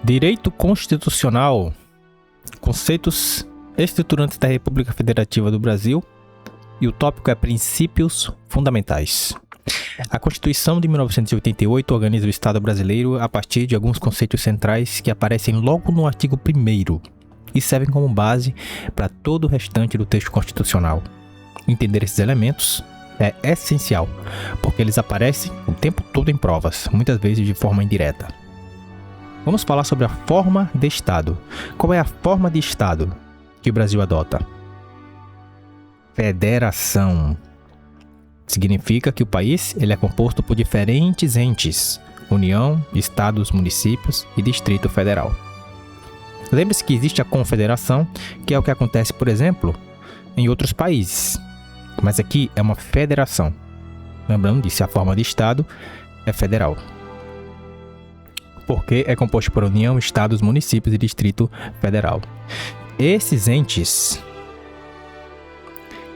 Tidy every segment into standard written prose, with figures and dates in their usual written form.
Direito constitucional, conceitos estruturantes da República Federativa do Brasil, e o tópico é princípios fundamentais. A Constituição de 1988 organiza o Estado brasileiro a partir de alguns conceitos centrais que aparecem logo no artigo 1º e servem como base para todo o restante do texto constitucional. Entender esses elementos é essencial, porque eles aparecem o tempo todo em provas, muitas vezes de forma indireta. Vamos falar sobre a forma de Estado. Qual é a forma de Estado que o Brasil adota? Federação. Significa que o país ele é composto por diferentes entes: União, Estados, municípios e Distrito Federal. Lembre-se que existe a confederação, que é o que acontece, por exemplo, em outros países. Mas aqui é uma federação. Lembrando disso, a forma de Estado é federal. Porque é composto por União, Estados, municípios e Distrito Federal. Esses entes,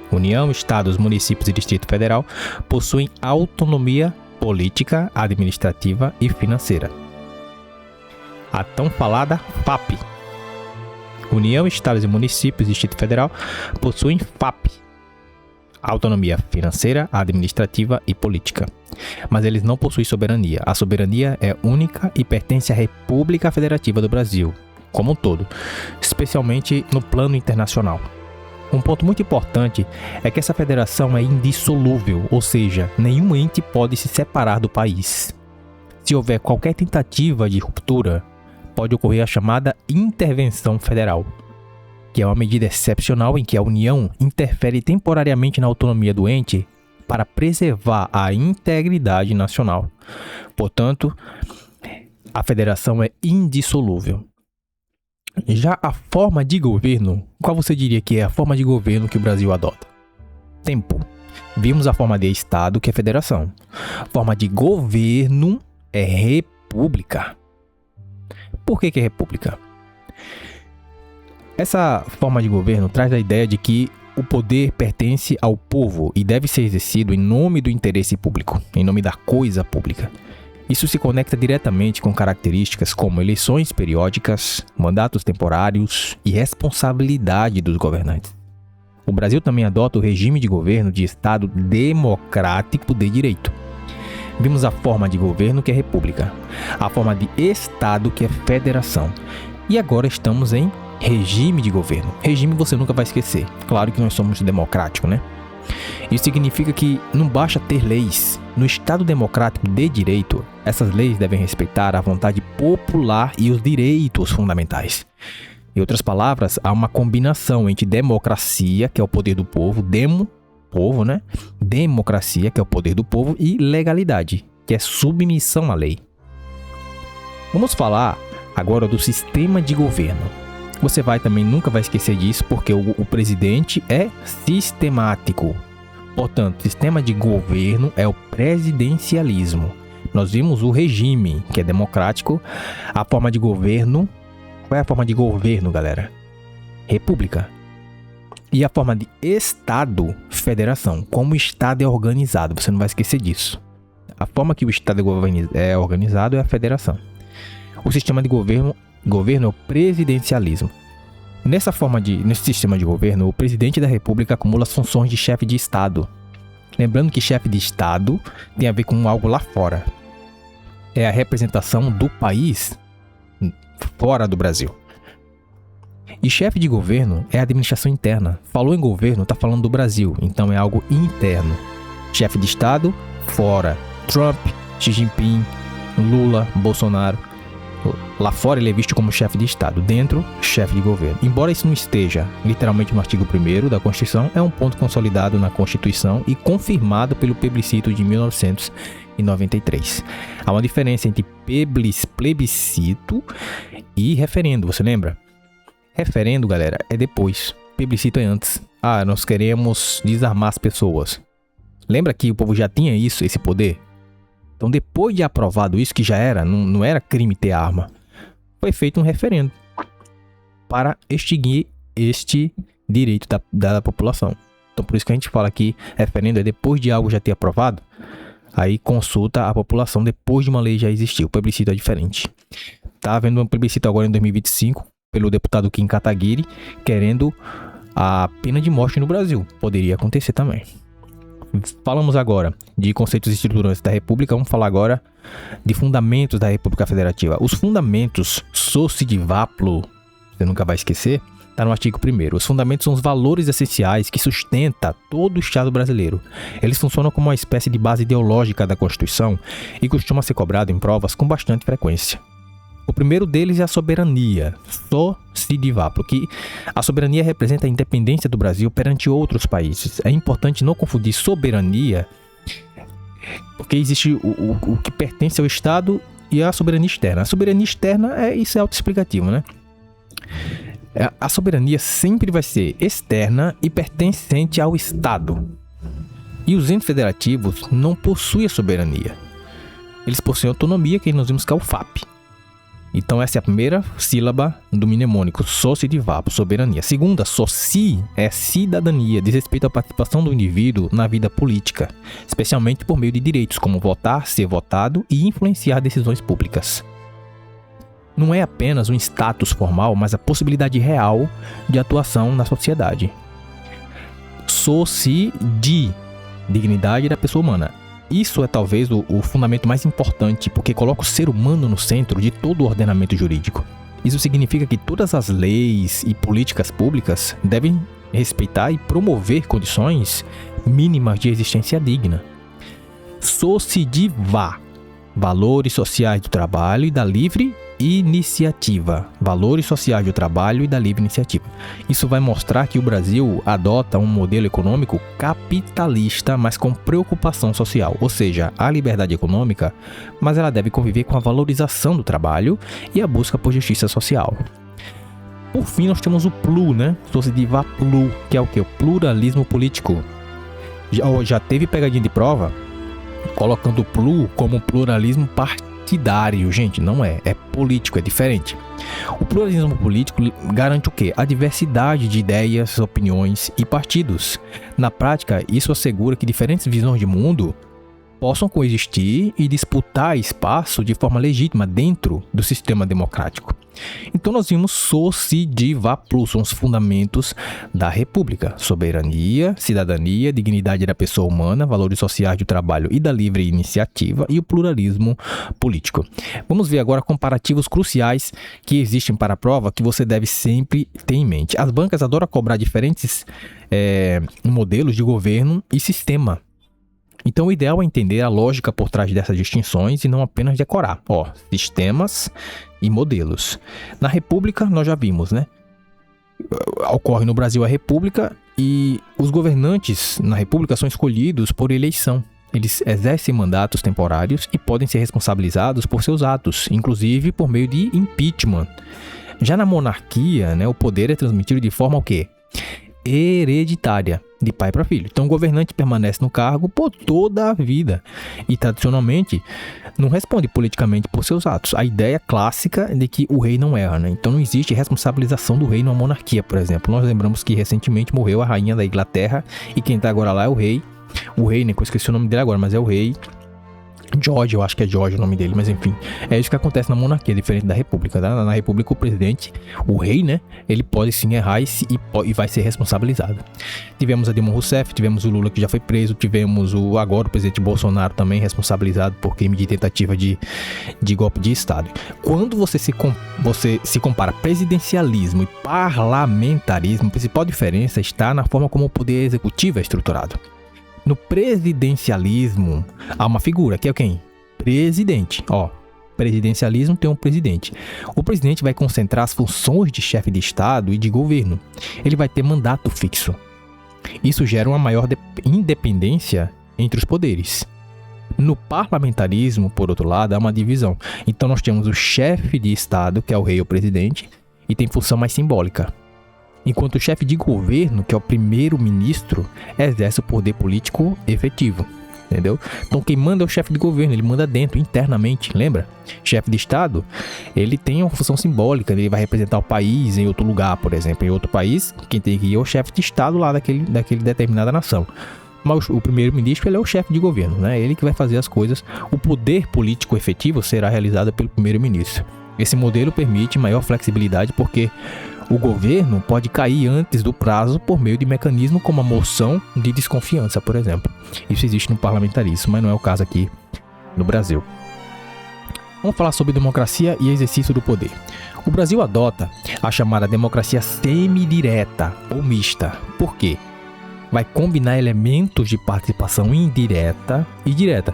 União, Estados, municípios e Distrito Federal, possuem autonomia política, administrativa e financeira. A tão falada FAP. União, Estados e municípios e Distrito Federal possuem FAP, autonomia financeira, administrativa e política. Mas eles não possuem soberania. A soberania é única e pertence à República Federativa do Brasil, como um todo, especialmente no plano internacional. Um ponto muito importante é que essa federação é indissolúvel, ou seja, nenhum ente pode se separar do país. Se houver qualquer tentativa de ruptura, pode ocorrer a chamada intervenção federal, que é uma medida excepcional em que a União interfere temporariamente na autonomia do ente para preservar a integridade nacional. Portanto, a federação é indissolúvel. Já a forma de governo, qual você diria que é a forma de governo que o Brasil adota? Tempo. Vimos a forma de Estado, que é federação. Forma de governo é república. Por que é república? Essa forma de governo traz a ideia de que o poder pertence ao povo e deve ser exercido em nome do interesse público, em nome da coisa pública. Isso se conecta diretamente com características como eleições periódicas, mandatos temporários e responsabilidade dos governantes. O Brasil também adota o regime de governo de Estado democrático de direito. Vimos a forma de governo, que é república, a forma de Estado, que é federação. E agora estamos em regime de governo. Regime você nunca vai esquecer. Claro que nós somos democráticos, né? Isso significa que não basta ter leis. No Estado democrático de direito, essas leis devem respeitar a vontade popular e os direitos fundamentais. Em outras palavras, há uma combinação entre democracia, que é o poder do povo, povo, né? Democracia, que é o poder do povo, e legalidade, que é submissão à lei. Vamos falar agora do sistema de governo. Você nunca vai esquecer disso, porque o presidente é sistemático. Portanto, sistema de governo é o presidencialismo. Nós vimos o regime, que é democrático. A forma de governo, qual é a forma de governo, galera? República. E a forma de Estado, federação. Como o Estado é organizado, você não vai esquecer disso. A forma que o Estado é organizado é a federação. O sistema de governo é o presidencialismo. Nesse sistema de governo, o presidente da República acumula as funções de chefe de Estado. Lembrando que chefe de Estado tem a ver com algo lá fora. É a representação do país fora do Brasil. E chefe de governo é a administração interna. Falou em governo, está falando do Brasil, então é algo interno. Chefe de Estado, fora. Trump, Xi Jinping, Lula, Bolsonaro. Lá fora ele é visto como chefe de Estado, dentro, chefe de governo. Embora isso não esteja literalmente no artigo 1º da Constituição, é um ponto consolidado na Constituição e confirmado pelo plebiscito de 1993. Há uma diferença entre plebiscito e referendo, você lembra? Referendo, galera, é depois. Plebiscito é antes. Nós queremos desarmar as pessoas. Lembra que o povo já tinha esse poder? Então, depois de aprovado isso, que já era, não era crime ter arma, foi feito um referendo para extinguir este direito da população. Então, por isso que a gente fala que referendo é depois de algo já ter aprovado, aí consulta a população depois de uma lei já existir. O plebiscito é diferente. Tá havendo um plebiscito agora em 2025 pelo deputado Kim Kataguiri, querendo a pena de morte no Brasil. Poderia acontecer também. Falamos agora de conceitos estruturantes da República, vamos falar agora de fundamentos da República Federativa. Os fundamentos Soci de Vaplo, você nunca vai esquecer, está no artigo 1º. Os fundamentos são os valores essenciais que sustentam todo o Estado brasileiro. Eles funcionam como uma espécie de base ideológica da Constituição e costuma ser cobrado em provas com bastante frequência. O primeiro deles é a soberania, Soci de Vaplo, que a soberania representa a independência do Brasil perante outros países. É importante não confundir soberania, porque existe o que pertence ao Estado e a soberania externa. A soberania externa isso é autoexplicativo, né? A soberania sempre vai ser externa e pertencente ao Estado. E os entes federativos não possuem a soberania. Eles possuem autonomia, que nós vimos que é o FAP. Então essa é a primeira sílaba do mnemônico, Soci de Vaplo, soberania. Segunda, Soci é cidadania, diz respeito à participação do indivíduo na vida política, especialmente por meio de direitos como votar, ser votado e influenciar decisões públicas. Não é apenas um status formal, mas a possibilidade real de atuação na sociedade. Soci de dignidade da pessoa humana. Isso é talvez o fundamento mais importante, porque coloca o ser humano no centro de todo o ordenamento jurídico. Isso significa que todas as leis e políticas públicas devem respeitar e promover condições mínimas de existência digna. Soci de valores sociais do trabalho e da livre iniciativa. Valores sociais do trabalho e da livre iniciativa. Isso vai mostrar que o Brasil adota um modelo econômico capitalista, mas com preocupação social. Ou seja, a liberdade econômica, mas ela deve conviver com a valorização do trabalho e a busca por justiça social. Por fim, nós temos o PLU, né? Soci de Vaplo, que é o que? O pluralismo político. Já teve pegadinha de prova colocando o PLU como pluralismo partidário. Gente, não é político, é diferente. O pluralismo político garante o quê? A diversidade de ideias, opiniões e partidos. Na prática, isso assegura que diferentes visões de mundo possam coexistir e disputar espaço de forma legítima dentro do sistema democrático. Então nós vimos Soci de Vaplo, são os fundamentos da República: soberania, cidadania, dignidade da pessoa humana, valores sociais do trabalho e da livre iniciativa e o pluralismo político. Vamos ver agora comparativos cruciais que existem para a prova que você deve sempre ter em mente. As bancas adoram cobrar diferentes modelos de governo e sistema. Então o ideal é entender a lógica por trás dessas distinções e não apenas decorar. Sistemas e modelos. Na República, nós já vimos, né? Ocorre no Brasil a República e os governantes na República são escolhidos por eleição. Eles exercem mandatos temporários e podem ser responsabilizados por seus atos, inclusive por meio de impeachment. Já na monarquia, né, o poder é transmitido de forma o quê? Hereditária, de pai para filho. Então o governante permanece no cargo por toda a vida e tradicionalmente não responde politicamente por seus atos. A ideia clássica é de que o rei não erra, né? Então não existe responsabilização do rei numa monarquia, por exemplo. Nós lembramos que recentemente morreu a rainha da Inglaterra e quem tá agora lá é o rei, né? Eu esqueci o nome dele agora, mas é o rei George, eu acho que é George o nome dele, mas enfim, é isso que acontece na monarquia, diferente da república, tá? Na república o presidente, o rei, né, ele pode sim errar e vai ser responsabilizado. Tivemos a Dilma Rousseff, tivemos o Lula que já foi preso, tivemos agora o presidente Bolsonaro também responsabilizado por crime de tentativa de golpe de estado. Quando você se compara presidencialismo e parlamentarismo, a principal diferença está na forma como o poder executivo é estruturado. No presidencialismo, há uma figura, que é quem? Presidente. Presidencialismo tem um presidente. O presidente vai concentrar as funções de chefe de Estado e de governo. Ele vai ter mandato fixo. Isso gera uma maior independência entre os poderes. No parlamentarismo, por outro lado, há uma divisão. Então nós temos o chefe de Estado, que é o rei ou presidente, e tem função mais simbólica. Enquanto o chefe de governo, que é o primeiro-ministro, exerce o poder político efetivo, entendeu? Então quem manda é o chefe de governo, ele manda dentro, internamente, lembra? Chefe de Estado, ele tem uma função simbólica, ele vai representar o país em outro lugar, por exemplo. Em outro país, quem tem que ir é o chefe de Estado lá daquele determinada nação. Mas o primeiro-ministro, ele é o chefe de governo, né? Ele que vai fazer as coisas. O poder político efetivo será realizado pelo primeiro-ministro. Esse modelo permite maior flexibilidade porque o governo pode cair antes do prazo por meio de mecanismos como a moção de desconfiança, por exemplo. Isso existe no parlamentarismo, mas não é o caso aqui no Brasil. Vamos falar sobre democracia e exercício do poder. O Brasil adota a chamada democracia semidireta ou mista. Por quê? Vai combinar elementos de participação indireta e direta.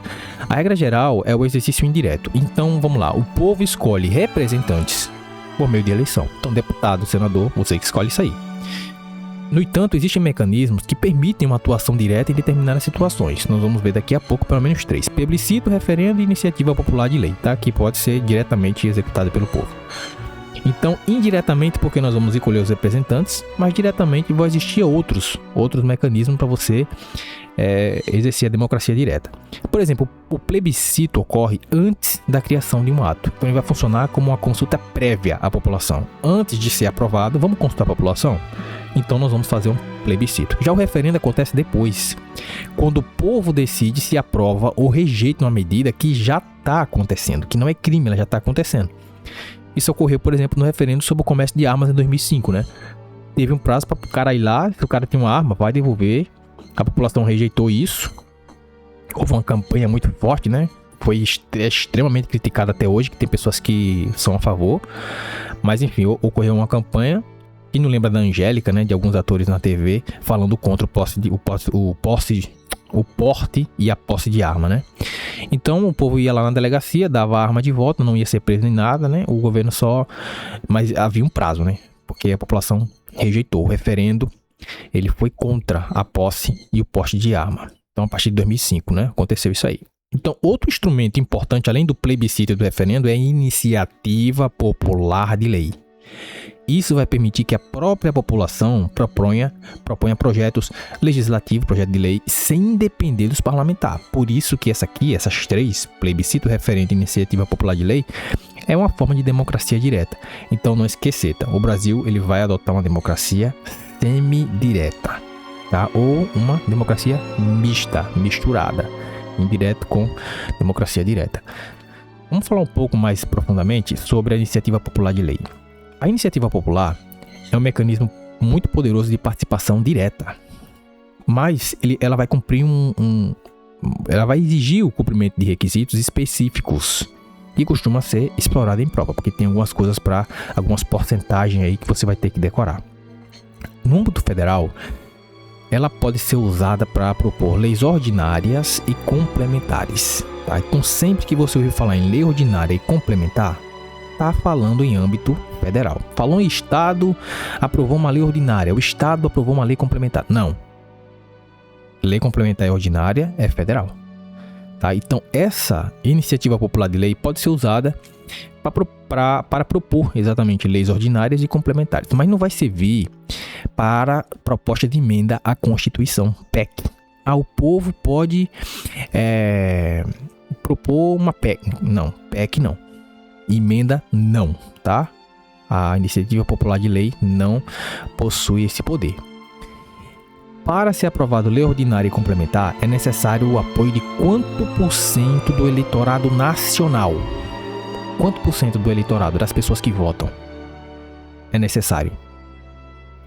A regra geral é o exercício indireto. Então, vamos lá. O povo escolhe representantes por meio de eleição. Então, deputado, senador, você que escolhe isso aí. No entanto, existem mecanismos que permitem uma atuação direta em determinadas situações. Nós vamos ver daqui a pouco pelo menos 3. Plebiscito, referendo e iniciativa popular de lei, tá? Que pode ser diretamente executado pelo povo. Então, indiretamente, porque nós vamos escolher os representantes, mas diretamente vão existir outros mecanismos para você exercer a democracia direta. Por exemplo, o plebiscito ocorre antes da criação de um ato. Então, ele vai funcionar como uma consulta prévia à população. Antes de ser aprovado, vamos consultar a população? Então, nós vamos fazer um plebiscito. Já o referendo acontece depois, quando o povo decide se aprova ou rejeita uma medida que já está acontecendo, que não é crime, ela já está acontecendo. Isso ocorreu, por exemplo, no referendo sobre o comércio de armas em 2005, né? Teve um prazo para o cara ir lá, se o cara tem uma arma, vai devolver. A população rejeitou isso. Houve uma campanha muito forte, né? Foi extremamente criticada até hoje, que tem pessoas que são a favor. Mas, enfim, ocorreu uma campanha. Quem não lembra da Angélica, né? De alguns atores na TV, falando contra o porte e a posse de arma, né? Então o povo ia lá na delegacia, dava a arma de volta, não ia ser preso nem nada, né? O governo só... Mas havia um prazo, né? Porque a população rejeitou. O referendo, ele foi contra a posse e o porte de arma. Então a partir de 2005, né? Aconteceu isso aí. Então outro instrumento importante, além do plebiscito e do referendo, é a iniciativa popular de lei. Isso vai permitir que a própria população proponha projetos legislativos, projetos de lei, sem depender dos parlamentares. Por isso que essas 3, plebiscito, referendo e iniciativa popular de lei, é uma forma de democracia direta. Então não esquecer, tá? O Brasil ele vai adotar uma democracia semidireta, tá? Ou uma democracia mista, misturada, indireto com democracia direta. Vamos falar um pouco mais profundamente sobre a iniciativa popular de lei. A iniciativa popular é um mecanismo muito poderoso de participação direta, mas ela vai cumprir ela vai exigir o cumprimento de requisitos específicos e costuma ser explorada em prova, porque tem algumas coisas algumas porcentagens aí que você vai ter que decorar. No âmbito federal, ela pode ser usada para propor leis ordinárias e complementares, tá? Então sempre que você ouvir falar em lei ordinária e complementar, está falando em âmbito federal. Falou em Estado, aprovou uma lei ordinária. O Estado aprovou uma lei complementar. Não. Lei complementar e ordinária é federal. Tá? Então, essa iniciativa popular de lei pode ser usada para propor exatamente leis ordinárias e complementares, mas não vai servir para proposta de emenda à Constituição, PEC. O povo pode propor uma PEC. Não, PEC não. Emenda não, tá? A iniciativa popular de lei não possui esse poder. Para ser aprovado lei ordinária e complementar, é necessário o apoio de quanto por cento do eleitorado nacional? Quanto por cento do eleitorado, das pessoas que votam, é necessário?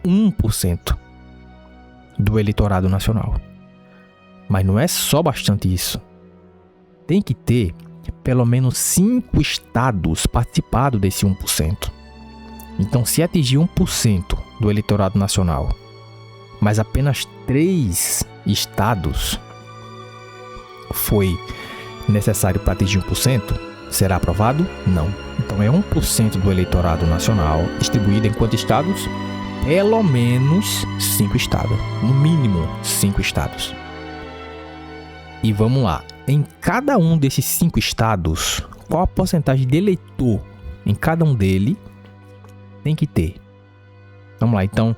1% do eleitorado nacional. Mas não é só bastante isso. Tem que ter pelo menos 5 estados participado desse 1%. Então, se atingir 1% do eleitorado nacional, mas apenas 3 estados foi necessário para atingir 1%, será aprovado? Não. Então, é 1% do eleitorado nacional distribuído em quantos estados? Pelo menos 5 estados. No mínimo 5 estados. E vamos lá. Em cada um desses 5 estados, qual a porcentagem de eleitor em cada um deles tem que ter? Vamos lá, então,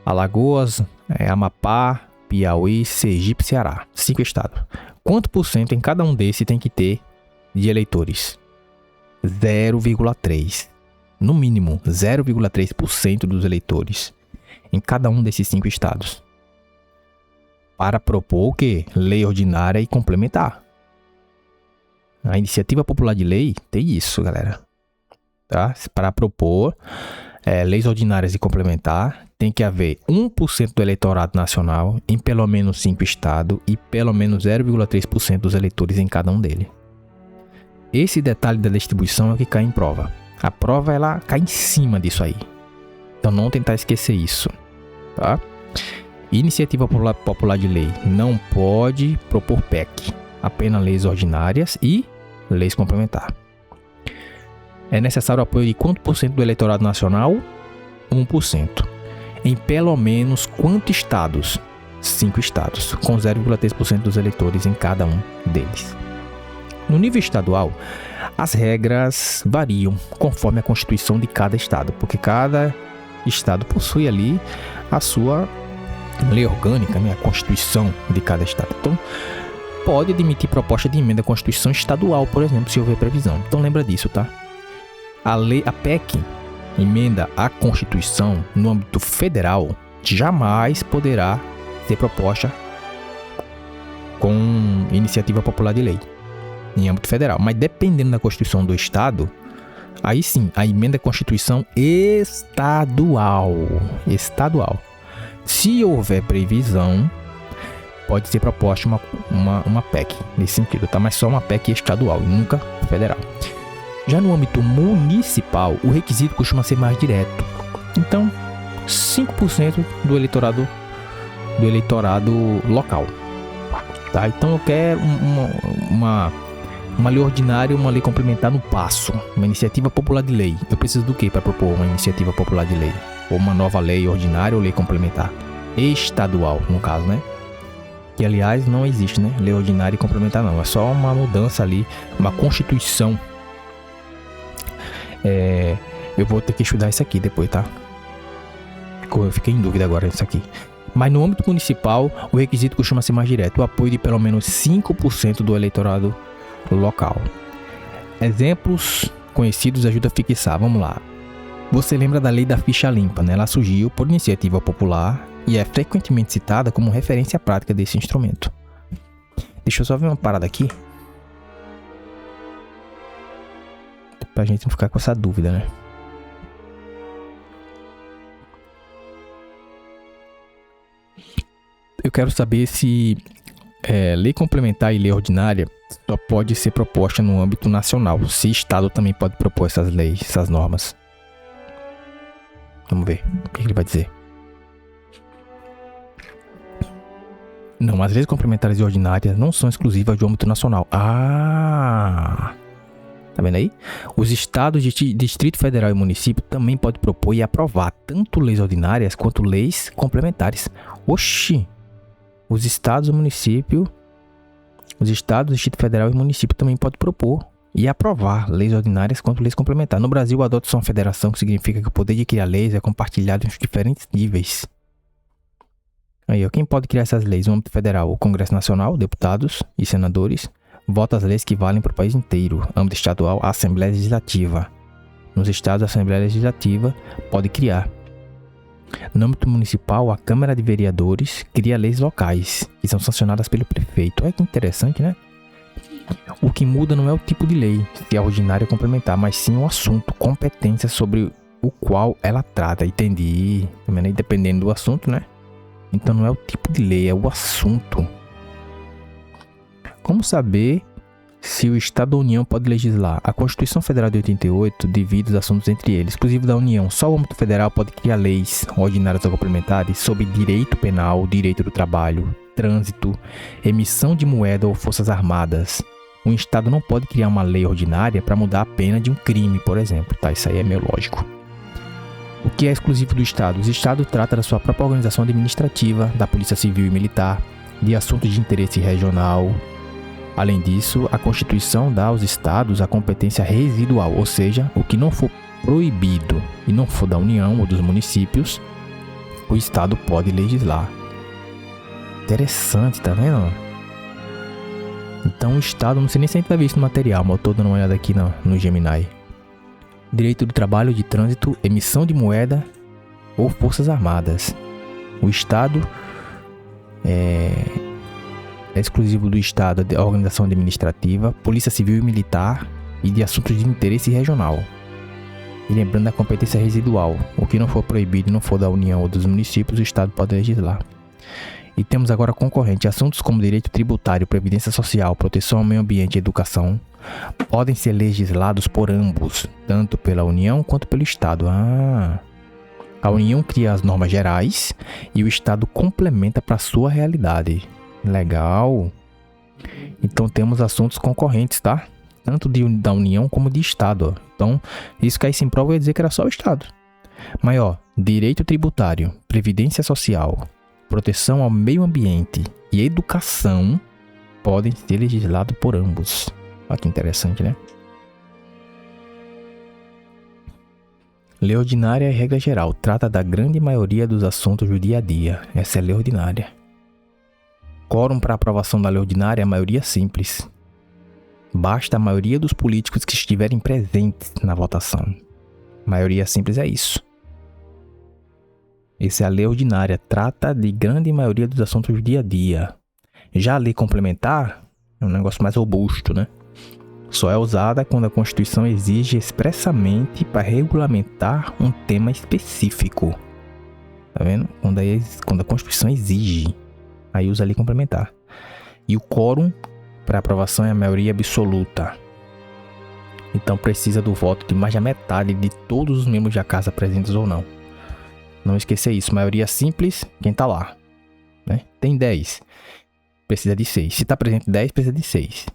Alagoas, Amapá, Piauí, Sergipe, Ceará. 5 estados. Quanto por cento em cada um desses tem que ter de eleitores? 0,3. No mínimo, 0,3% dos eleitores em cada um desses 5 estados. Para propor o quê? Lei ordinária e complementar. A iniciativa popular de lei tem isso, galera. tá? Para propor leis ordinárias e complementar, tem que haver 1% do eleitorado nacional em pelo menos 5 estados e pelo menos 0,3% dos eleitores em cada um deles. Esse detalhe da distribuição é o que cai em prova. A prova, ela cai em cima disso aí. Então não tentar esquecer isso, tá? Iniciativa popular de lei não pode propor PEC, apenas leis ordinárias e leis complementares. É necessário o apoio de quanto por cento do eleitorado nacional? 1%. Em pelo menos quantos estados? 5 estados, com 0,3% dos eleitores em cada um deles. No nível estadual, as regras variam conforme a constituição de cada estado, porque cada estado possui ali a sua lei orgânica, né? A constituição de cada estado. Então, pode admitir proposta de emenda à Constituição estadual, por exemplo, se houver previsão. Então, lembra disso, tá? A PEC, emenda à Constituição, no âmbito federal, jamais poderá ser proposta com iniciativa popular de lei, em âmbito federal. Mas dependendo da Constituição do estado, aí sim, a emenda à Constituição estadual. Se houver previsão, pode ser proposta uma PEC nesse sentido, tá? Mas só uma PEC estadual, nunca federal. Já no âmbito municipal, o requisito costuma ser mais direto. Então, 5% do eleitorado local, tá? Então eu quero uma lei ordinária, uma lei complementar no passo, uma iniciativa popular de lei. Eu preciso do que para propor uma iniciativa popular de lei? Ou uma nova lei ordinária ou lei complementar? Estadual, no caso, né? Que, aliás, não existe, né? Lei ordinária e complementar não. É só uma mudança ali, uma constituição. Eu vou ter que estudar isso aqui depois, tá? Eu fiquei em dúvida agora nisso aqui. Mas no âmbito municipal, o requisito costuma ser mais direto. O apoio de pelo menos 5% do eleitorado local. Exemplos conhecidos ajuda a fixar. Vamos lá. Você lembra da lei da ficha limpa, né? Ela surgiu por iniciativa popular e é frequentemente citada como referência prática desse instrumento. Deixa eu só ver uma parada aqui, pra gente não ficar com essa dúvida, né? Eu quero saber se lei complementar e lei ordinária só pode ser proposta no âmbito nacional, se Estado também pode propor essas leis, essas normas. Vamos ver o que ele vai dizer. Não, as leis complementares e ordinárias não são exclusivas do âmbito nacional. Tá vendo aí? Os estados de Distrito Federal e município também podem propor e aprovar tanto leis ordinárias quanto leis complementares. Oxi! Os estados, Distrito Federal e município também podem propor e aprovar leis ordinárias quanto leis complementares. No Brasil, adota-se uma federação, que significa que o poder de criar leis é compartilhado em diferentes níveis. Aí, ó, quem pode criar essas leis? No âmbito federal, o Congresso Nacional, deputados e senadores, vota as leis que valem para o país inteiro. Âmbito estadual, a Assembleia Legislativa. Nos estados, a Assembleia Legislativa pode criar. No âmbito municipal, a Câmara de Vereadores cria leis locais, que são sancionadas pelo prefeito. Olha que interessante, né? O que muda não é o tipo de lei, se é ordinária ou complementar, mas sim o assunto, competência sobre o qual ela trata. Entendi. Também, dependendo do assunto, né? Então não é o tipo de lei, é o assunto. Como saber se o Estado ou a União pode legislar? A Constituição Federal de 88 divide os assuntos entre eles, exclusivo da União. Só o âmbito federal pode criar leis ordinárias ou complementares sobre direito penal, direito do trabalho, trânsito, emissão de moeda ou forças armadas. Um Estado não pode criar uma lei ordinária para mudar a pena de um crime, por exemplo. Tá, isso aí é meio lógico. O que é exclusivo do Estado? O Estado trata da sua própria organização administrativa, da Polícia Civil e Militar, de assuntos de interesse regional. Além disso, a Constituição dá aos Estados a competência residual, ou seja, o que não for proibido e não for da União ou dos municípios, o Estado pode legislar. Interessante, tá vendo? Então o Estado, não sei nem se a gente vai ver isso no material, mas eu tô dando uma olhada aqui no Gemini. Direito do trabalho, de trânsito, emissão de moeda ou forças armadas. O Estado é exclusivo do Estado, a organização administrativa, Polícia Civil e Militar e de assuntos de interesse regional. E lembrando da competência residual, o que não for proibido e não for da União ou dos municípios, o Estado pode legislar. E temos agora concorrente, assuntos como direito tributário, previdência social, proteção ao meio ambiente e educação podem ser legislados por ambos, tanto pela União quanto pelo Estado. A União cria as normas gerais e o Estado complementa para a sua realidade. Legal. Então temos assuntos concorrentes, tá? Tanto da União como de Estado. Ó. Então, isso que aí sem prova eu ia dizer que era só o Estado. Mas, ó, direito tributário, previdência social, proteção ao meio ambiente e educação podem ser legislados por ambos. Olha que interessante, né? Lei ordinária é regra geral. Trata da grande maioria dos assuntos do dia a dia. Essa é a lei ordinária. Quórum para aprovação da lei ordinária é a maioria simples. Basta a maioria dos políticos que estiverem presentes na votação. Maioria simples é isso. Essa é a lei ordinária. Trata de grande maioria dos assuntos do dia a dia. Já a lei complementar é um negócio mais robusto, né? Só é usada quando a Constituição exige expressamente para regulamentar um tema específico. Tá vendo? Quando a Constituição exige, aí usa a lei complementar. E o quórum para aprovação é a maioria absoluta. Então precisa do voto de mais da metade de todos os membros da casa presentes ou não. Não esquecer isso. Maioria simples, quem tá lá. Né? Tem 10. Precisa de 6. Se tá presente 10, precisa de 6.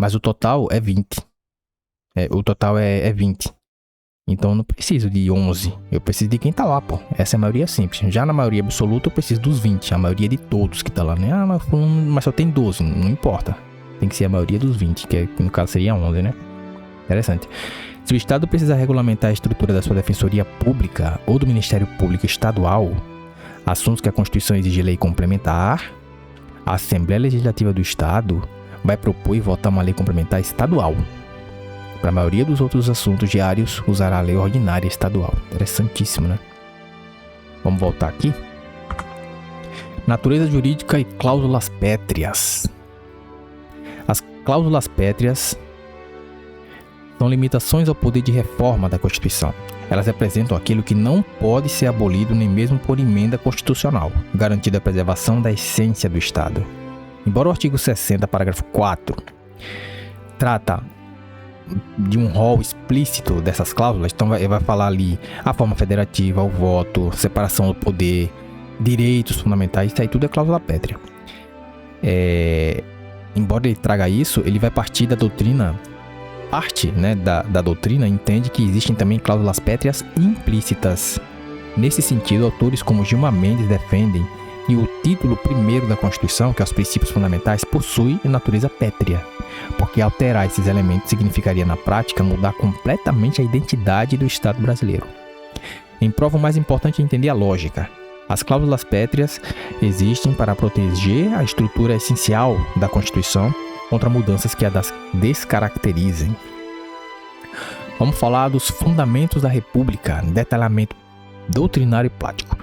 Mas o total é 20. O total é 20. Então eu não preciso de 11. Eu preciso de quem tá lá, pô. Essa é a maioria simples. Já na maioria absoluta eu preciso dos 20. A maioria de todos que tá lá, né? Mas só tem 12. Não importa. Tem que ser a maioria dos 20. Que no caso seria 11, né? Interessante. Se o Estado precisa regulamentar a estrutura da sua defensoria pública ou do Ministério Público Estadual, assuntos que a Constituição exige lei complementar, a Assembleia Legislativa do Estado vai propor e votar uma lei complementar estadual. Para a maioria dos outros assuntos diários, usará a lei ordinária estadual. Interessantíssimo, né? Vamos voltar aqui. Natureza jurídica e cláusulas pétreas. As cláusulas pétreas são limitações ao poder de reforma da Constituição. Elas representam aquilo que não pode ser abolido nem mesmo por emenda constitucional, garantida a preservação da essência do Estado. Embora o artigo 60, parágrafo 4, trata de um rol explícito dessas cláusulas, então ele vai falar ali a forma federativa, o voto, separação do poder, direitos fundamentais, isso aí tudo é cláusula pétrea. Embora ele traga isso, ele vai partir da doutrina, da doutrina entende que existem também cláusulas pétreas implícitas. Nesse sentido, autores como Gilmar Mendes defendem que o título primeiro da Constituição, que é os princípios fundamentais, possui natureza pétrea, porque alterar esses elementos significaria na prática mudar completamente a identidade do Estado brasileiro. Em prova, o mais importante é entender a lógica. As cláusulas pétreas existem para proteger a estrutura essencial da Constituição contra mudanças que a descaracterizem. Vamos falar dos fundamentos da República, detalhamento doutrinário e prático.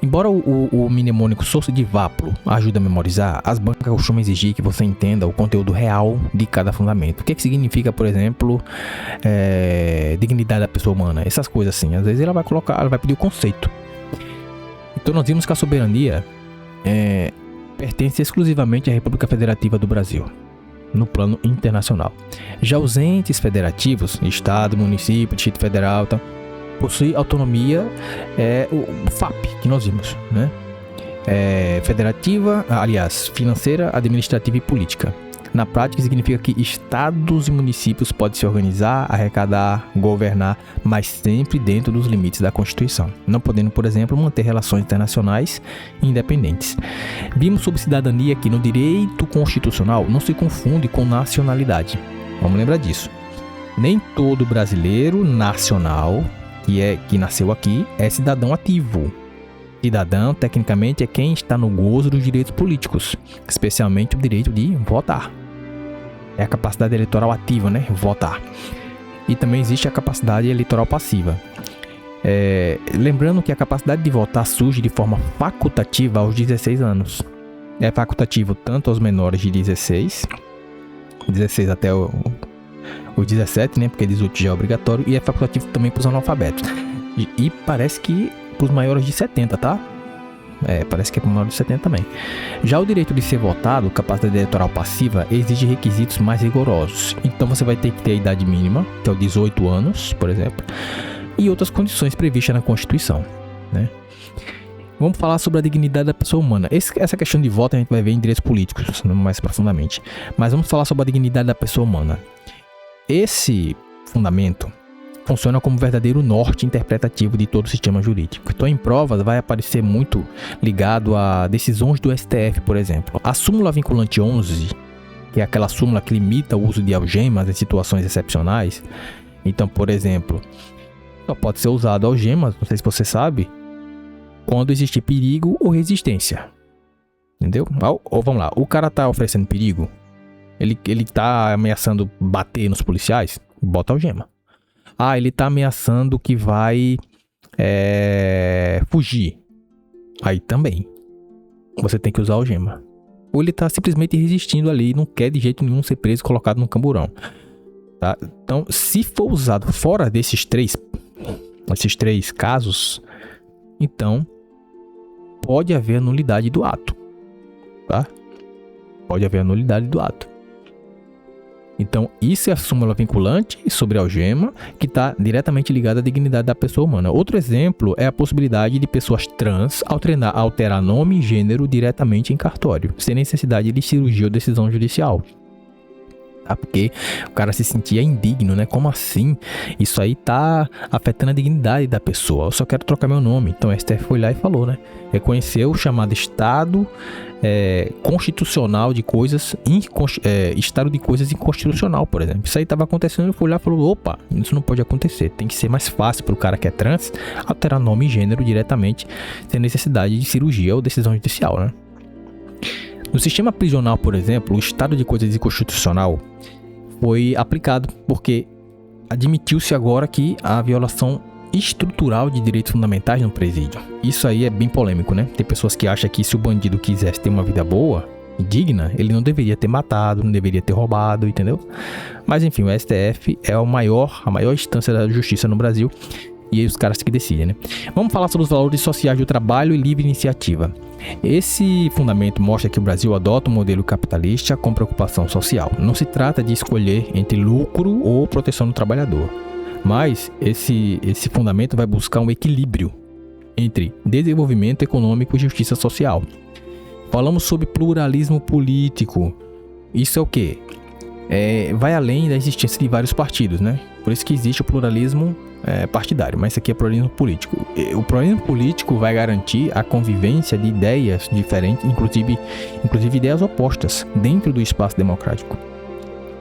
Embora o mnemônico Sousa de Vápolo ajude a memorizar, as bancas costumam exigir que você entenda o conteúdo real de cada fundamento. O que significa, por exemplo, dignidade da pessoa humana, essas coisas assim. Às vezes ela vai pedir o conceito. Então nós vimos que a soberania pertence exclusivamente à República Federativa do Brasil, no plano internacional. Já os entes federativos, Estado, município, Distrito Federal, possui autonomia, o FAP, que nós vimos, né? Federativa, aliás, financeira, administrativa e política. Na prática, significa que estados e municípios podem se organizar, arrecadar, governar, mas sempre dentro dos limites da Constituição, não podendo, por exemplo, manter relações internacionais independentes. Vimos sobre cidadania que no direito constitucional não se confunde com nacionalidade. Vamos lembrar disso. Nem todo brasileiro nacional que nasceu aqui é cidadão ativo. Cidadão, tecnicamente, é quem está no gozo dos direitos políticos, especialmente o direito de votar. É a capacidade eleitoral ativa, né? Votar. E também existe a capacidade eleitoral passiva. Lembrando que a capacidade de votar surge de forma facultativa aos 16 anos. É facultativo tanto aos menores de 16 até Os 17, né? Porque 18 já é obrigatório e é facultativo também para os analfabetos. E parece que para os maiores de 70, tá? Parece que é para maiores de 70 também. Já o direito de ser votado, capacidade eleitoral passiva, exige requisitos mais rigorosos. Então você vai ter que ter a idade mínima, que é o 18 anos, por exemplo, e outras condições previstas na Constituição, né? Vamos falar sobre a dignidade da pessoa humana. Essa questão de voto a gente vai ver em direitos políticos, mais profundamente. Mas vamos falar sobre a dignidade da pessoa humana. Esse fundamento funciona como verdadeiro norte interpretativo de todo o sistema jurídico. Então, em provas, vai aparecer muito ligado a decisões do STF, por exemplo. A súmula vinculante 11, que é aquela súmula que limita o uso de algemas em situações excepcionais. Então, por exemplo, só pode ser usado algemas, não sei se você sabe, quando existir perigo ou resistência. Entendeu? Ou vamos lá, o cara tá oferecendo perigo, ele tá ameaçando bater nos policiais, bota algema. Ele tá ameaçando que vai fugir. Aí também você tem que usar algema. Ou ele tá simplesmente resistindo ali, não quer de jeito nenhum ser preso e colocado no camburão. Tá? Então, se for usado fora desses três casos, então pode haver nulidade do ato. Tá? Pode haver nulidade do ato. Então, isso é a súmula vinculante sobre a algema, que está diretamente ligada à dignidade da pessoa humana. Outro exemplo é a possibilidade de pessoas trans alterar nome e gênero diretamente em cartório, sem necessidade de cirurgia ou decisão judicial. Porque o cara se sentia indigno, né? Como assim? Isso aí tá afetando a dignidade da pessoa. Eu só quero trocar meu nome. Então o STF foi lá e falou, né? Reconheceu o chamado estado constitucional de coisas, estado de coisas inconstitucional, por exemplo. Isso aí tava acontecendo, ele foi lá e falou, opa, isso não pode acontecer. Tem que ser mais fácil pro cara que é trans alterar nome e gênero diretamente, sem necessidade de cirurgia ou decisão judicial, né? No sistema prisional, por exemplo, o estado de coisas inconstitucional foi aplicado porque admitiu-se agora que há violação estrutural de direitos fundamentais no presídio. Isso aí é bem polêmico, né? Tem pessoas que acham que se o bandido quisesse ter uma vida boa e digna, ele não deveria ter matado, não deveria ter roubado, entendeu? Mas enfim, o STF é a maior instância da justiça no Brasil. E aí os caras que decidem, né? Vamos falar sobre os valores sociais do trabalho e livre iniciativa. Esse fundamento mostra que o Brasil adota um modelo capitalista com preocupação social. Não se trata de escolher entre lucro ou proteção do trabalhador. Mas esse fundamento vai buscar um equilíbrio entre desenvolvimento econômico e justiça social. Falamos sobre pluralismo político. Isso é o quê? Vai além da existência de vários partidos, né? Por isso que existe o pluralismo partidário, mas isso aqui é pluralismo político. O pluralismo político vai garantir a convivência de ideias diferentes, inclusive ideias opostas, dentro do espaço democrático.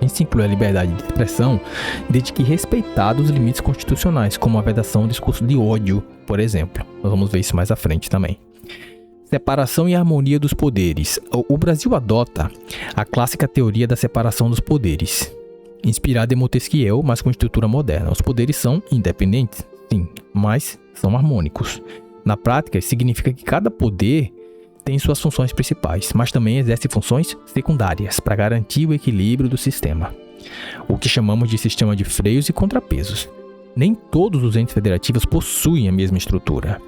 Isso inclui a liberdade de expressão, desde que respeitados os limites constitucionais, como a vedação do discurso de ódio, por exemplo. Nós vamos ver isso mais à frente também. Separação e harmonia dos poderes. O Brasil adota a clássica teoria da separação dos poderes, inspirada em Montesquieu, mas com estrutura moderna. Os poderes são independentes, sim, mas são harmônicos. Na prática, significa que cada poder tem suas funções principais, mas também exerce funções secundárias para garantir o equilíbrio do sistema, o que chamamos de sistema de freios e contrapesos. Nem todos os entes federativos possuem a mesma estrutura.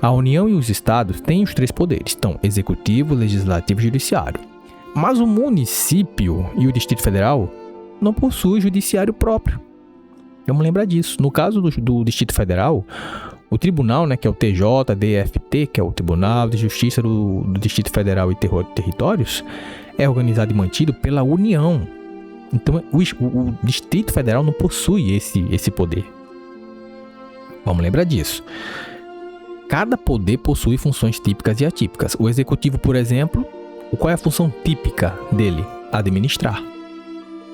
A União e os estados têm os três poderes, então executivo, legislativo e judiciário. Mas o município e o Distrito Federal não possuem judiciário próprio. Vamos lembrar disso. No caso do Distrito Federal, o tribunal, né, que é o TJDFT, que é o Tribunal de Justiça do Distrito Federal e Territórios, é organizado e mantido pela União. Então, o Distrito Federal não possui esse poder. Vamos lembrar disso. Cada poder possui funções típicas e atípicas. O executivo, por exemplo, qual é a função típica dele? Administrar.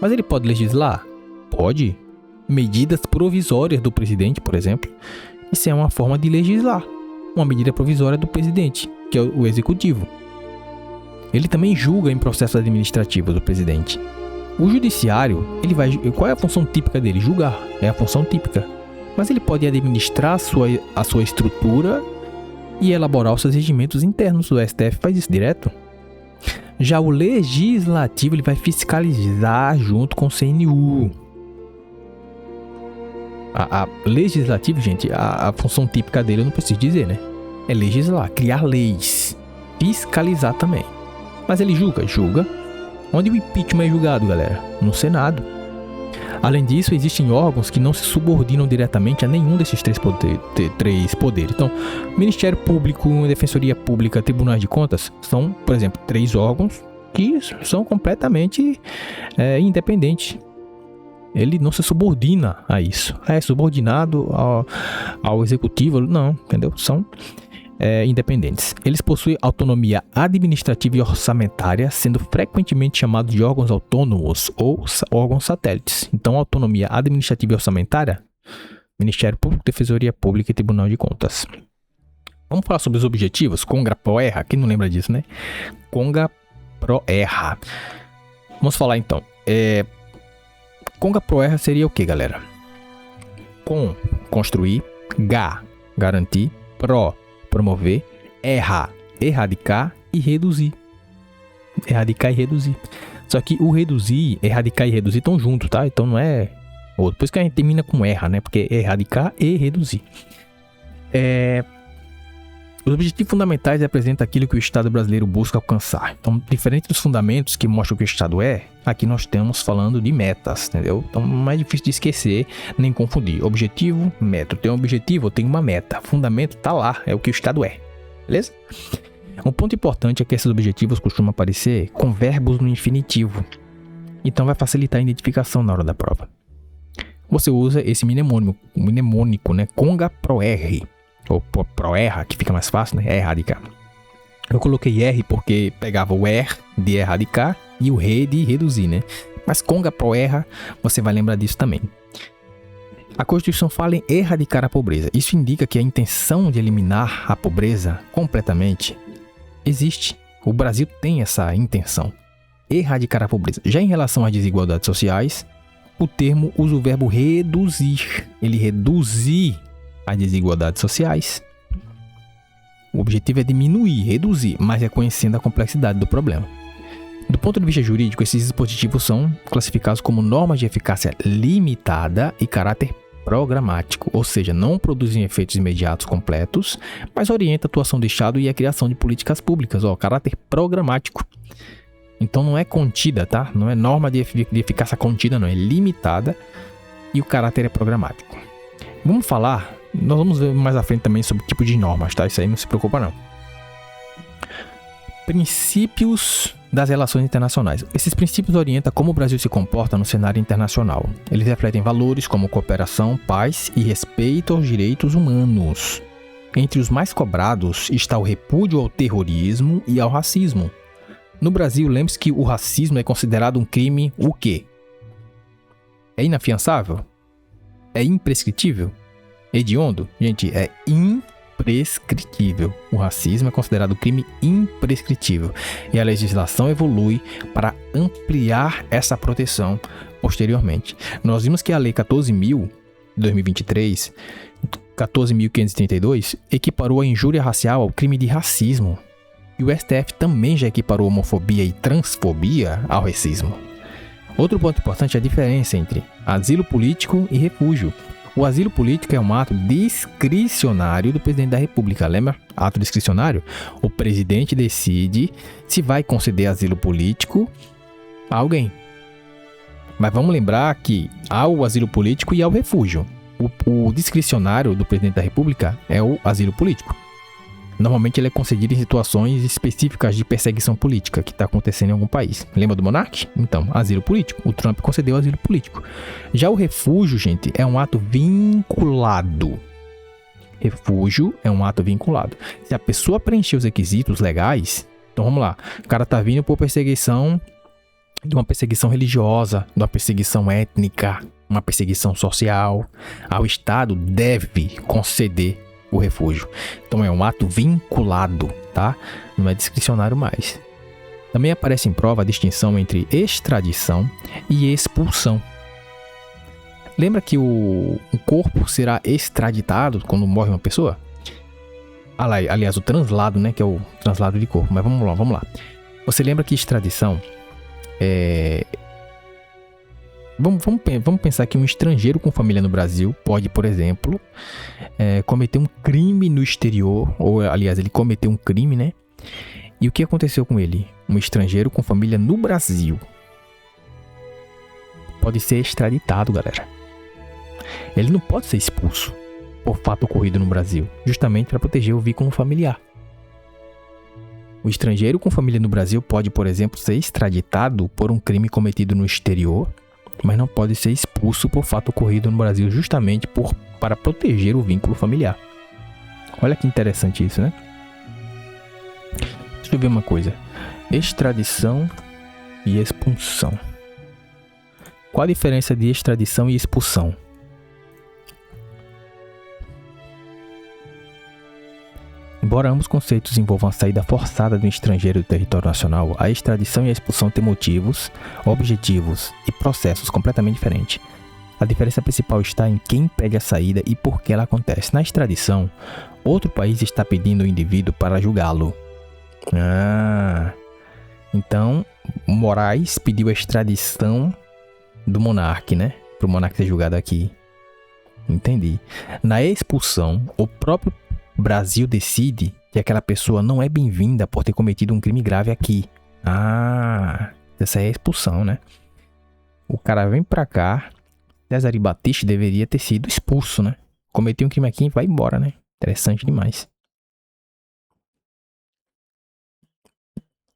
Mas ele pode legislar? Pode. Medidas provisórias do presidente, por exemplo. Isso é uma forma de legislar. Uma medida provisória do presidente, que é o executivo. Ele também julga em processos administrativos do presidente. O judiciário, qual é a função típica dele? Julgar. É a função típica. Mas ele pode administrar a sua estrutura e elaborar os seus regimentos internos. O STF faz isso direto. Já o legislativo, ele vai fiscalizar junto com o CNU. A legislativo, gente, a função típica dele eu não preciso dizer, né? É legislar, criar leis, fiscalizar também. Mas ele julga. Onde o impeachment é julgado, galera? No Senado. Além disso, existem órgãos que não se subordinam diretamente a nenhum desses três poderes. Então, Ministério Público, Defensoria Pública, Tribunais de Contas são, por exemplo, 3 órgãos que são completamente independentes. Ele não se subordina a isso. É subordinado ao executivo? Não, entendeu? São independentes. Eles possuem autonomia administrativa e orçamentária, sendo frequentemente chamados de órgãos autônomos ou órgãos satélites. Então, autonomia administrativa e orçamentária, Ministério Público, Defensoria Pública e Tribunal de Contas. Vamos falar sobre os objetivos? Conga Pro Erra, quem não lembra disso, né? Conga Pro Erra. Vamos falar então. Conga Pro Erra seria o que, galera? Com, construir, garantir, promover, erradicar e reduzir. Erradicar e reduzir. Só que o reduzir, erradicar e reduzir estão juntos, tá? Então não é outro. Por isso que a gente termina com erra, né? Porque é erradicar e reduzir. Os objetivos fundamentais representam aquilo que o Estado brasileiro busca alcançar. Então, diferente dos fundamentos que mostram o que o Estado é, aqui nós estamos falando de metas, entendeu? Então, não é difícil de esquecer nem confundir. Objetivo, meta. Tem um objetivo, tem uma meta. Fundamento tá lá, é o que o Estado é. Beleza? Um ponto importante é que esses objetivos costumam aparecer com verbos no infinitivo. Então, vai facilitar a identificação na hora da prova. Você usa esse mnemônico, né? Conga Pro R. Ou Pro Erra, que fica mais fácil, né? Erradicar. Eu coloquei R porque pegava o de erradicar e o re de reduzir, né? Mas Conga Pro Erra, você vai lembrar disso também. A Constituição fala em erradicar a pobreza. Isso indica que a intenção de eliminar a pobreza completamente existe. O Brasil tem essa intenção. Erradicar a pobreza. Já em relação às desigualdades sociais, o termo usa o verbo reduzir. Ele reduzir as desigualdades sociais. O objetivo é diminuir, reduzir, mas reconhecendo a complexidade do problema. Do ponto de vista jurídico, esses dispositivos são classificados como normas de eficácia limitada e caráter programático, ou seja, não produzem efeitos imediatos completos, mas orienta a atuação do Estado e a criação de políticas públicas, caráter programático. Então não é contida, tá? Não é norma de eficácia contida, não, é limitada e o caráter é programático. Nós vamos ver mais à frente também sobre o tipo de normas, tá? Isso aí não se preocupa não. Princípios das relações internacionais. Esses princípios orientam como o Brasil se comporta no cenário internacional. Eles refletem valores como cooperação, paz e respeito aos direitos humanos. Entre os mais cobrados está o repúdio ao terrorismo e ao racismo. No Brasil, lembre-se que o racismo é considerado um crime o quê? É inafiançável? É imprescritível? Hediondo? Gente, é imprescritível. O racismo é considerado crime imprescritível. E a legislação evolui para ampliar essa proteção posteriormente. Nós vimos que a Lei 14.000, de 2023, 14.532, equiparou a injúria racial ao crime de racismo. E o STF também já equiparou homofobia e transfobia ao racismo. Outro ponto importante é a diferença entre asilo político e refúgio. O asilo político é um ato discricionário do presidente da República. Lembra? Ato discricionário? O presidente decide se vai conceder asilo político a alguém. Mas vamos lembrar que há o asilo político e há o refúgio. O discricionário do presidente da República é o asilo político. Normalmente ele é concedido em situações específicas de perseguição política que está acontecendo em algum país. Lembra do monarca? Então, asilo político. O Trump concedeu asilo político. Já o refúgio, gente, é um ato vinculado. Refúgio é um ato vinculado. Se a pessoa preencher os requisitos legais, então vamos lá. O cara está vindo por perseguição, de uma perseguição religiosa, de uma perseguição étnica, uma perseguição social. O Estado deve conceder o refúgio. Então é um ato vinculado, tá? Não é discricionário mais. Também aparece em prova a distinção entre extradição e expulsão. Lembra que o corpo será extraditado quando morre uma pessoa? Aliás, o translado, né? Que é o translado de corpo. Mas vamos lá. Você lembra que extradição Vamos pensar que um estrangeiro com família no Brasil pode, por exemplo, cometer um crime no exterior, ou aliás, ele cometeu um crime, né? E o que aconteceu com ele? Um estrangeiro com família no Brasil pode ser extraditado, galera. Ele não pode ser expulso por fato ocorrido no Brasil, justamente para proteger o vínculo familiar. O estrangeiro com família no Brasil pode, por exemplo, ser extraditado por um crime cometido no exterior, mas não pode ser expulso por fato ocorrido no Brasil, justamente para proteger o vínculo familiar. Olha que interessante isso, né? Deixa eu ver uma coisa. Extradição e expulsão. Qual a diferença de extradição e expulsão? Embora ambos conceitos envolvam a saída forçada do estrangeiro do território nacional, a extradição e a expulsão têm motivos, objetivos e processos completamente diferentes. A diferença principal está em quem pede a saída e por que ela acontece. Na extradição, outro país está pedindo o indivíduo para julgá-lo. Então, Moraes pediu a extradição do monarca, né? Para o monarca ser julgado aqui. Entendi. Na expulsão, o próprio Brasil decide que aquela pessoa não é bem-vinda por ter cometido um crime grave aqui. Essa é a expulsão, né? O cara vem pra cá, César Batista deveria ter sido expulso, né? Cometeu um crime aqui e vai embora, né? Interessante demais.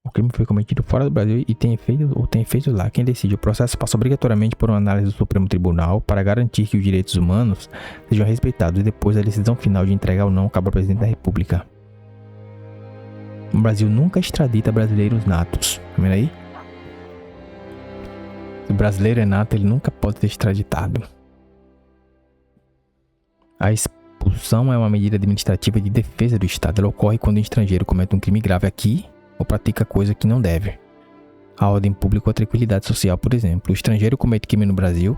O crime foi cometido fora do Brasil e tem efeito lá. Quem decide? O processo passa obrigatoriamente por uma análise do Supremo Tribunal para garantir que os direitos humanos sejam respeitados e depois a decisão final de entregar ou não cabe ao presidente da República. O Brasil nunca extradita brasileiros natos. Tá vendo aí? Se o brasileiro é nato, ele nunca pode ser extraditado. A expulsão é uma medida administrativa de defesa do Estado. Ela ocorre quando o estrangeiro comete um crime grave aqui ou pratica coisa que não deve. A ordem pública ou a tranquilidade social, por exemplo. O estrangeiro comete crime no Brasil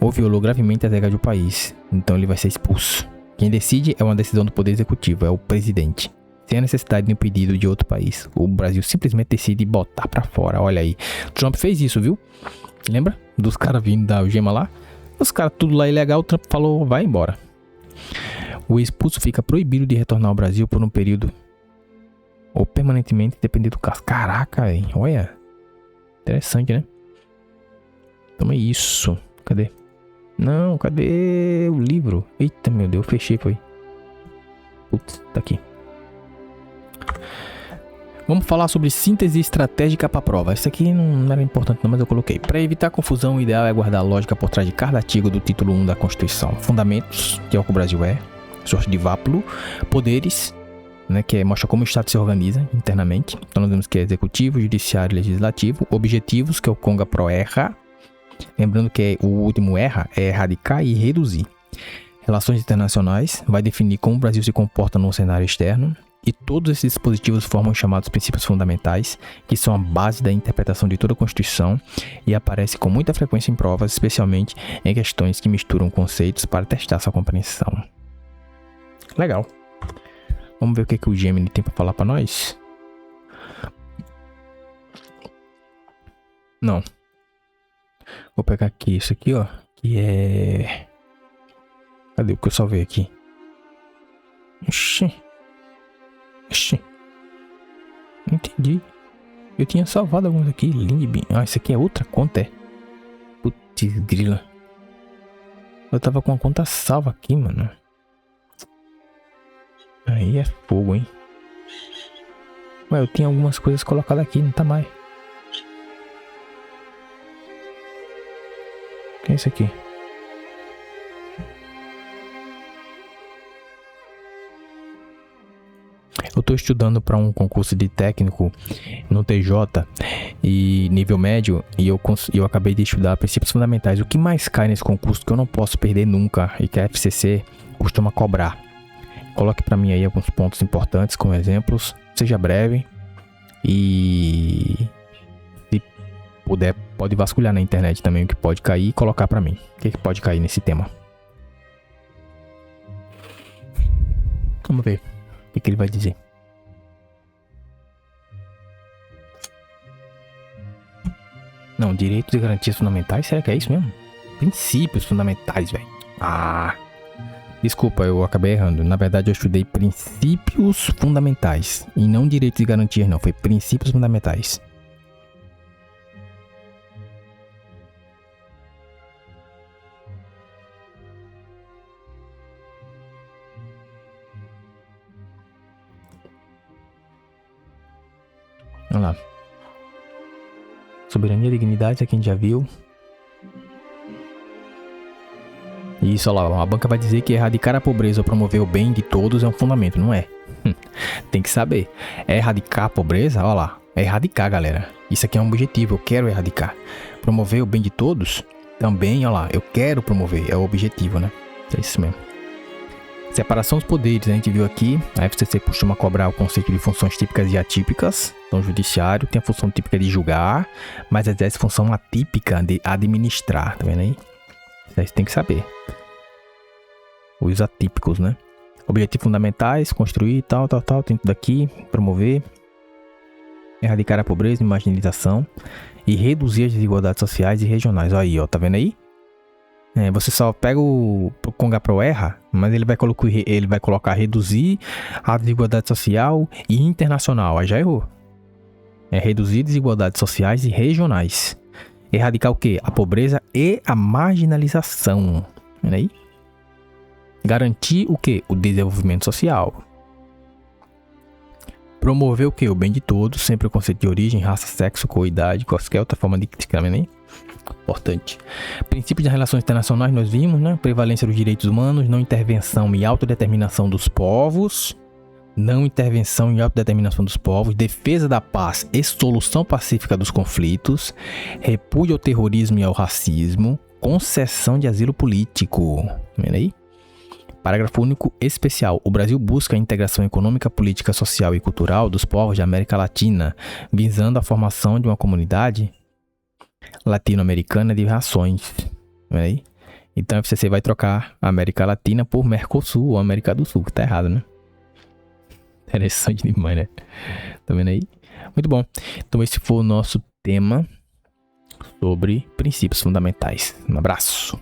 ou violou gravemente as regras do país, então ele vai ser expulso. Quem decide é uma decisão do Poder Executivo, é o presidente, sem a necessidade de um pedido de outro país. O Brasil simplesmente decide botar pra fora. Olha aí, Trump fez isso, viu? Lembra? Dos caras vindo da algema lá? Os caras tudo lá ilegal, o Trump falou, vai embora. O expulso fica proibido de retornar ao Brasil por um período ou permanentemente, dependendo do caso. Caraca, hein? Olha. Interessante, né? Então é isso. Cadê? Não, cadê o livro? Eita, meu Deus, eu fechei, foi. Putz, tá aqui. Vamos falar sobre síntese estratégica para a prova. Isso aqui não era importante não, mas eu coloquei. Para evitar confusão, o ideal é guardar a lógica por trás de cada artigo do título 1 da Constituição. Fundamentos, que é o que o Brasil é. Sorte de vápulo. Poderes, né, que mostra como o Estado se organiza internamente. Então nós vemos que é executivo, judiciário e legislativo. Objetivos, que é o Conga Pro erra. Lembrando que o último erra é erradicar e reduzir. Relações internacionais, vai definir como o Brasil se comporta no cenário externo. E todos esses dispositivos formam os chamados princípios fundamentais, que são a base da interpretação de toda a Constituição e aparecem com muita frequência em provas, especialmente em questões que misturam conceitos para testar sua compreensão. Legal. Vamos ver o que o Gemini tem para falar para nós? Não. Vou pegar aqui isso aqui, ó, que é... Cadê o que eu salvei aqui? Ixi. Não entendi. Eu tinha salvado alguns aqui. Lindbin. Isso aqui é outra conta, é? Putz, grila. Eu tava com a conta salva aqui, mano. Aí é fogo, hein? Ué, eu tinha algumas coisas colocadas aqui, não tá mais. O que é isso aqui? Eu estou estudando para um concurso de técnico no TJ e nível médio e eu acabei de estudar princípios fundamentais. O que mais cai nesse concurso que eu não posso perder nunca e que a FCC costuma cobrar? Coloque para mim aí alguns pontos importantes como exemplos. Seja breve e se puder pode vasculhar na internet também o que pode cair e colocar para mim. O que pode cair nesse tema? Vamos ver o que ele vai dizer. Não, Não, direitos e garantias fundamentais? Será que é isso mesmo? Princípios fundamentais, velho. Ah, desculpa, eu acabei errando. Na verdade, eu estudei princípios fundamentais. E não direitos e garantias, não. Foi princípios fundamentais. Vamos lá. Soberania e dignidade, aqui a gente já viu. Isso, olha lá, a banca vai dizer que erradicar a pobreza ou promover o bem de todos é um fundamento, não é? Tem que saber. É erradicar a pobreza? Olha lá, é erradicar, galera. Isso aqui é um objetivo, eu quero erradicar. Promover o bem de todos? Também, olha lá, eu quero promover, é o objetivo, né? É isso mesmo. Separação dos poderes, a gente viu aqui, a FCC costuma cobrar o conceito de funções típicas e atípicas. Então, o judiciário tem a função típica de julgar, mas exerce função atípica de administrar, tá vendo aí? Isso tem que saber. Os atípicos, né? Objetivos fundamentais, construir, tal, tem tudo aqui, promover, erradicar a pobreza e marginalização e reduzir as desigualdades sociais e regionais. Olha aí, ó, tá vendo aí? Você só pega o Conga Pro erra, mas ele vai colocar reduzir a desigualdade social e internacional. Aí já errou. É reduzir desigualdades sociais e regionais. Erradicar o quê? A pobreza e a marginalização. Vendo aí? Garantir o quê? O desenvolvimento social. Promover o quê? O bem de todos, sempre o conceito de origem, raça, sexo, cor, idade, qualquer outra forma de discriminação. Importante. Princípios das relações internacionais nós vimos, né? Prevalência dos direitos humanos, não intervenção e autodeterminação dos povos. Não intervenção e autodeterminação dos povos, defesa da paz e solução pacífica dos conflitos, repúdio ao terrorismo e ao racismo, concessão de asilo político. Vendo aí? Parágrafo único especial. O Brasil busca a integração econômica, política, social e cultural dos povos da América Latina, visando a formação de uma comunidade latino-americana de rações. Vendo aí? Então a FCC vai trocar a América Latina por Mercosul ou América do Sul, que tá errado, né? Interessante demais, né? Tá vendo aí? Muito bom. Então esse foi o nosso tema sobre princípios fundamentais. Um abraço.